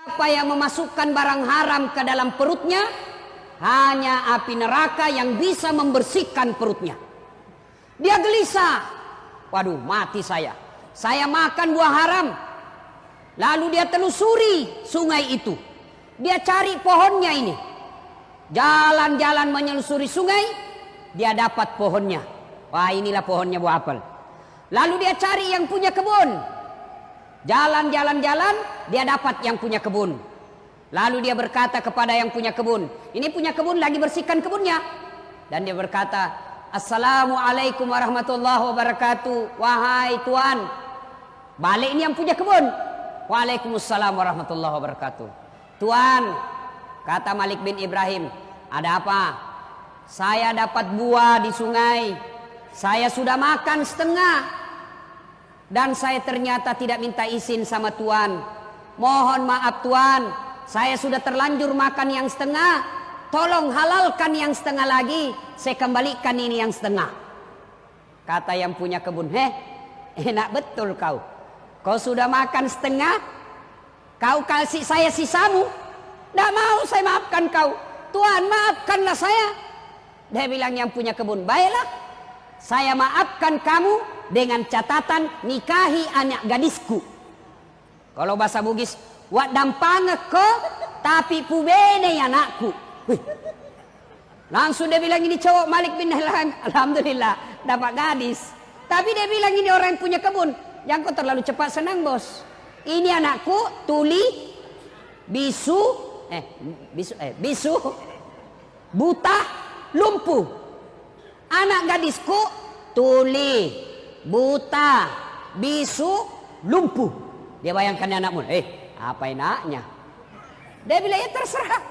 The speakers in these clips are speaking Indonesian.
Apa yang memasukkan barang haram ke dalam perutnya, hanya api neraka yang bisa membersihkan perutnya. Dia gelisah, waduh mati saya makan buah haram. Lalu dia telusuri sungai itu, dia cari pohonnya ini, jalan-jalan menyelusuri sungai, dia dapat pohonnya. Wah, inilah pohonnya buah apel. Lalu dia cari yang punya kebun, jalan-jalan dia dapat yang punya kebun. Lalu dia berkata kepada yang punya kebun, ini punya kebun lagi bersihkan kebunnya, dan dia berkata, Assalamualaikum warahmatullahi wabarakatuh. Wahai tuan, balik ini yang punya kebun. Waalaikumsalam warahmatullahi wabarakatuh. Tuan, kata Malik bin Ibrahim, ada apa? Saya dapat buah di sungai, saya sudah makan setengah, dan saya ternyata tidak minta izin sama tuan. Mohon maaf tuan, saya sudah terlanjur makan yang setengah, tolong halalkan yang setengah lagi, saya kembalikan ini yang setengah. Kata yang punya kebun, enak betul kau. Kau sudah makan setengah, kau kasih saya sisamu. Tidak mau saya maafkan kau. Tuan, maafkanlah saya. Dia bilang yang punya kebun, baiklah, saya maafkan kamu dengan catatan nikahi anak gadisku. Kalau bahasa Bugis, wak dampange ko tapi pubene anakku. Langsung dia bilang ini cowok Malik bin Hilal, alhamdulillah dapat gadis. Tapi dia bilang ini orang yang punya kebun, yang kau terlalu cepat senang bos. Ini anakku tuli, bisu, buta, lumpuh. Anak gadisku tuli, buta, bisu, lumpuh. Dia bayangkan anakmu, apa enaknya? Dia bilang ya terserah.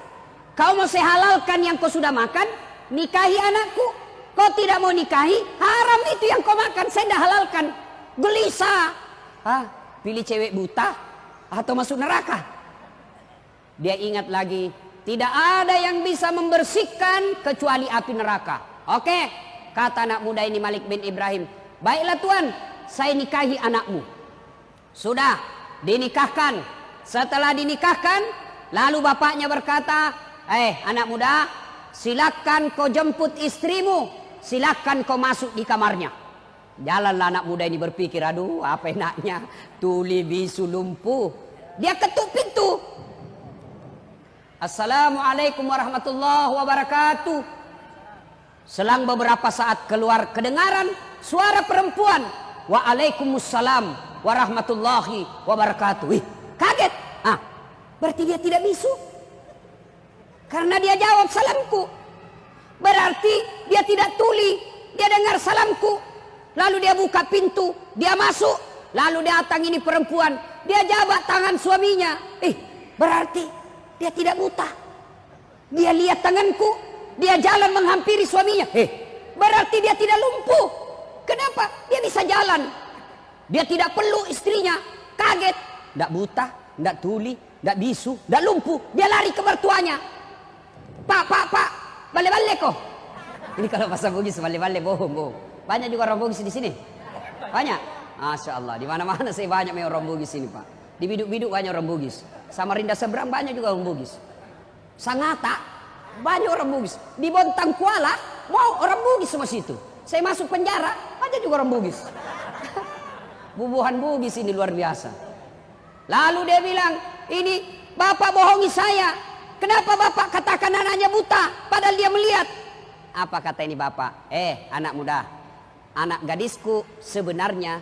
Kau mau saya halalkan yang kau sudah makan, nikahi anakku. Kau tidak mau nikahi, haram itu yang kau makan, saya dah halalkan. Gelisah. Pilih cewek buta atau masuk neraka? Dia ingat lagi, tidak ada yang bisa membersihkan kecuali api neraka. Oke, kata anak muda ini Malik bin Ibrahim, baiklah tuan, saya nikahi anakmu. Sudah dinikahkan. Setelah dinikahkan, lalu bapaknya berkata, anak muda, silakan kau jemput istrimu, silakan kau masuk di kamarnya. Jalanlah anak muda ini berpikir, aduh apa enaknya, tuli bisu lumpuh. Dia ketuk pintu. Assalamualaikum warahmatullahi wabarakatuh. Selang beberapa saat keluar kedengaran suara perempuan. Waalaikumsalam warahmatullahi wabarakatuh. Kaget. Berarti dia tidak bisu. Karena dia jawab salamku. Berarti dia tidak tuli. Dia dengar salamku. Lalu dia buka pintu, dia masuk. Lalu datang ini perempuan, dia jabat tangan suaminya. Berarti dia tidak buta. Dia lihat tanganku, dia jalan menghampiri suaminya. Berarti dia tidak lumpuh. Kenapa? Dia bisa jalan. Dia tidak peluk istrinya. Kaget. Tidak buta, tidak tuli, tidak bisu, tidak lumpuh. Dia lari ke mertuanya. Pak, balik-balik kok. Ini kalau bahasa Bugis balik-balik bohong. Banyak juga orang Bugis di sini. Banyak. Masya Allah. Di mana-mana saya banyak orang Bugis ini Pak. Di Biduk-Biduk banyak orang Bugis. Samarinda seberang banyak juga orang Bugis. Sangatta banyak orang Bugis. Di Bontang Kuala mau orang Bugis semua situ. Saya masuk penjara banyak juga orang Bugis. Bubuhan Bugis ini luar biasa. Lalu dia bilang, ini bapak bohongi saya. Kenapa bapak katakan anaknya buta padahal dia melihat? Apa kata ini bapak? Anak muda, anak gadisku sebenarnya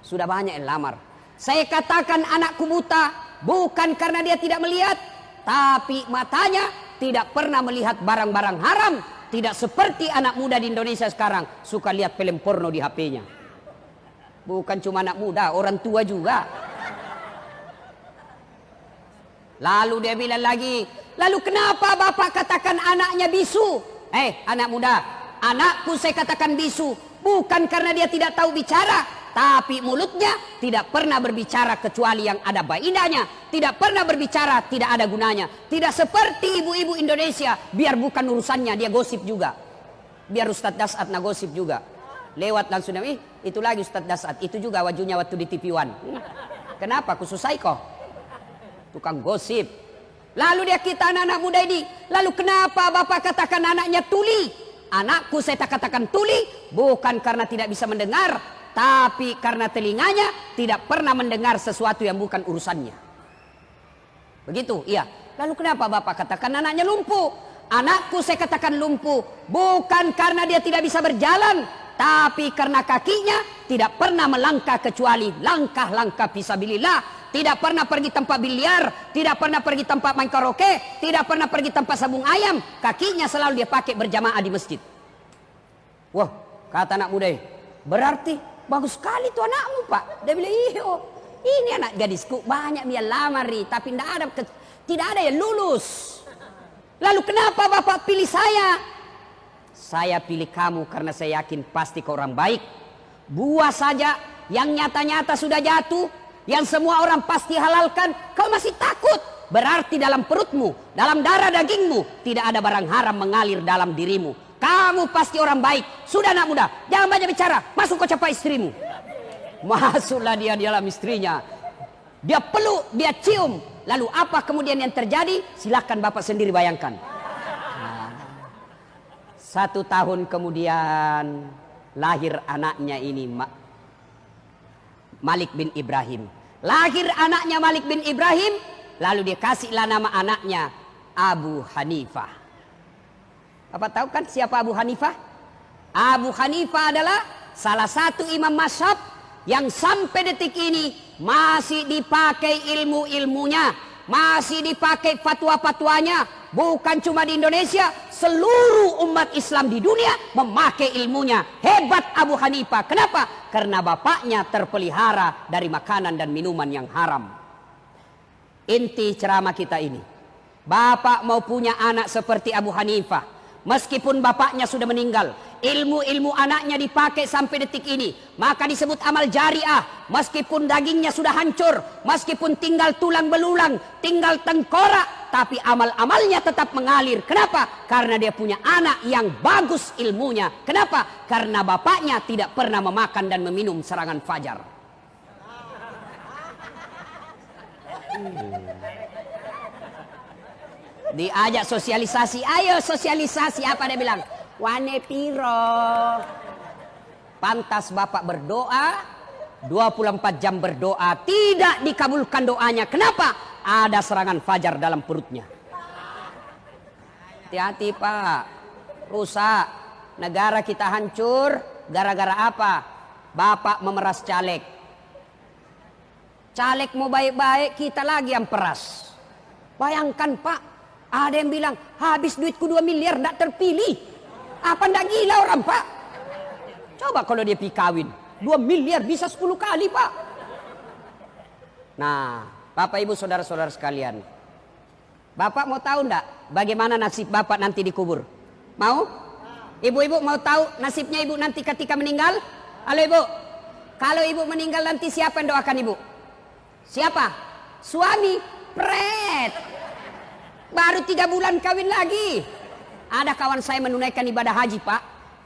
sudah banyak yang lamar. Saya katakan anakku buta bukan karena dia tidak melihat, tapi matanya tidak pernah melihat barang-barang haram. Tidak seperti anak muda di Indonesia sekarang suka lihat film porno di HP-nya. Bukan cuma anak muda, orang tua juga. Lalu dia bilang lagi, lalu kenapa bapak katakan anaknya bisu? Anak muda, anakku saya katakan bisu bukan karena dia tidak tahu bicara, tapi mulutnya tidak pernah berbicara kecuali yang ada faedahnya, tidak pernah berbicara tidak ada gunanya. Tidak seperti ibu-ibu Indonesia, biar bukan urusannya dia gosip juga. Biar Ustadz Dasat gosip juga. Lewat langsung, itu lagi Ustadz Dasat, itu juga wajunya waktu di TV One. Kenapa khusus saya kok? tukang gosip. Lalu dia kita anak-anak muda ini, lalu kenapa bapak katakan anaknya tuli? Anakku saya tak katakan tuli, bukan karena tidak bisa mendengar, tapi karena telinganya tidak pernah mendengar sesuatu yang bukan urusannya. Begitu, iya. Lalu kenapa bapak katakan anaknya lumpuh? Anakku saya katakan lumpuh, bukan karena dia tidak bisa berjalan, tapi karena kakinya tidak pernah melangkah kecuali langkah-langkah fisabilillah. Tidak pernah pergi tempat biliar, tidak pernah pergi tempat main karaoke, tidak pernah pergi tempat sabung ayam. Kakinya selalu dia pakai berjamaah di masjid. Wah, kata anak muda, berarti bagus sekali tuh anakmu pak. Dia bilang, iyo, ini anak gadisku banyak dia lamari, tapi tidak ada yang lulus. Lalu kenapa bapak pilih saya? Saya pilih kamu karena saya yakin pasti kau orang baik. Buah saja yang nyata-nyata sudah jatuh, yang semua orang pasti halalkan, kau masih takut. Berarti dalam perutmu, dalam darah dagingmu, tidak ada barang haram mengalir dalam dirimu. Kamu pasti orang baik. Sudah anak muda, jangan banyak bicara. Masuk kau capai istrimu. Masuklah dia di dalam istrinya. Dia peluk, dia cium. Lalu apa kemudian yang terjadi? Silahkan bapak sendiri bayangkan. 1 tahun kemudian lahir anaknya ini, Malik bin Ibrahim. Lahir anaknya Malik bin Ibrahim, lalu dia kasihlah nama anaknya Abu Hanifah. Apa tahu kan siapa Abu Hanifah? Abu Hanifah adalah salah satu imam mazhab yang sampai detik ini masih dipakai ilmu-ilmunya, masih dipakai fatwa-fatwanya. Bukan cuma di Indonesia, seluruh umat Islam di dunia memakai ilmunya. Hebat Abu Hanifah. Kenapa? Karena bapaknya terpelihara dari makanan dan minuman yang haram. Inti ceramah kita ini, bapak mau punya anak seperti Abu Hanifah. Meskipun bapaknya sudah meninggal, ilmu-ilmu anaknya dipakai sampai detik ini, maka disebut amal jariah. Meskipun dagingnya sudah hancur, meskipun tinggal tulang belulang, tinggal tengkorak, tapi amal-amalnya tetap mengalir. Kenapa? Karena dia punya anak yang bagus ilmunya. Kenapa? Karena bapaknya tidak pernah memakan dan meminum serangan fajar. Diajak sosialisasi, ayo sosialisasi, apa dia bilang? Wane piro. Pantas bapak berdoa, 24 jam berdoa, tidak dikabulkan doanya. Kenapa? Ada serangan fajar dalam perutnya. Hati-hati pak, rusak. Negara kita hancur, gara-gara apa? Bapak memeras caleg. Caleg mau baik-baik, kita lagi yang peras. Bayangkan pak, ada yang bilang, habis duitku 2 miliar, tidak terpilih. Apa ndak gila orang pak? Coba kalau dia pergi kawin, 2 miliar bisa 10 kali pak. Nah, bapak ibu saudara-saudara sekalian, bapak mau tahu ndak bagaimana nasib bapak nanti dikubur? Mau? Ibu-ibu mau tahu nasibnya ibu nanti ketika meninggal? Halo ibu, kalau ibu meninggal nanti siapa yang doakan ibu? Siapa? Suami? Pret. Baru 3 bulan kawin lagi. Ada kawan saya menunaikan ibadah haji pak.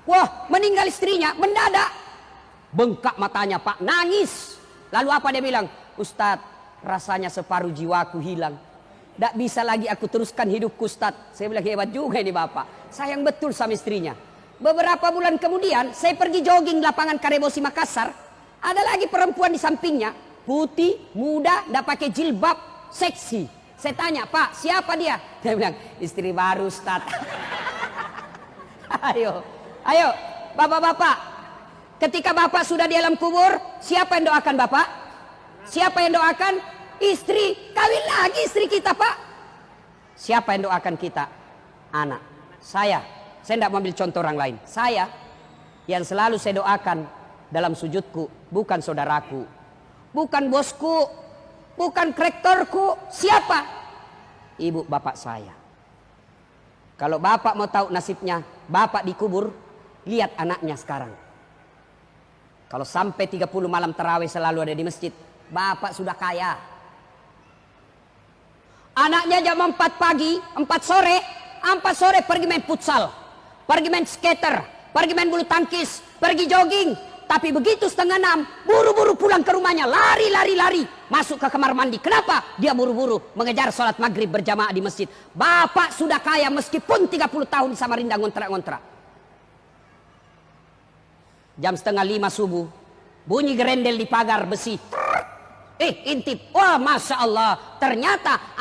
Wah, meninggal istrinya mendadak. Bengkak matanya pak, nangis. Lalu apa dia bilang? Ustadz, rasanya separuh jiwaku hilang. Tidak bisa lagi aku teruskan hidupku Ustadz. Saya bilang hebat juga ini bapak. Sayang betul sama istrinya. Beberapa bulan kemudian saya pergi jogging lapangan Karebosi Makassar. Ada lagi perempuan di sampingnya. Putih, muda, tidak pakai jilbab, seksi. Saya tanya, Pak, siapa dia? Dia bilang, istri baru Ustaz. Ayo, bapak-bapak. Ketika bapak sudah di alam kubur, siapa yang doakan bapak? Siapa yang doakan? Istri, kawin lagi istri kita pak. Siapa yang doakan kita? Anak. Saya tidak mau ambil contoh orang lain. Saya, yang selalu saya doakan dalam sujudku, bukan saudaraku, bukan bosku, bukan rektorku. Siapa? Ibu bapak saya. Kalau bapak mau tahu nasibnya, bapak dikubur, lihat anaknya sekarang. Kalau sampai 30 malam tarawih selalu ada di masjid, bapak sudah kaya. Anaknya jam 4 pagi, 4 sore pergi main futsal, pergi main skater, pergi main bulu tangkis, pergi jogging. Tapi begitu setengah 6, buru-buru pulang ke rumahnya. Lari. Masuk ke kamar mandi. Kenapa? Dia buru-buru mengejar sholat maghrib berjamaah di masjid. Bapak sudah kaya meskipun 30 tahun di Samarinda ngontrak-ngontrak. Jam setengah 5 subuh. Bunyi gerendel di pagar besi. Intip. Wah, Masya Allah. Ternyata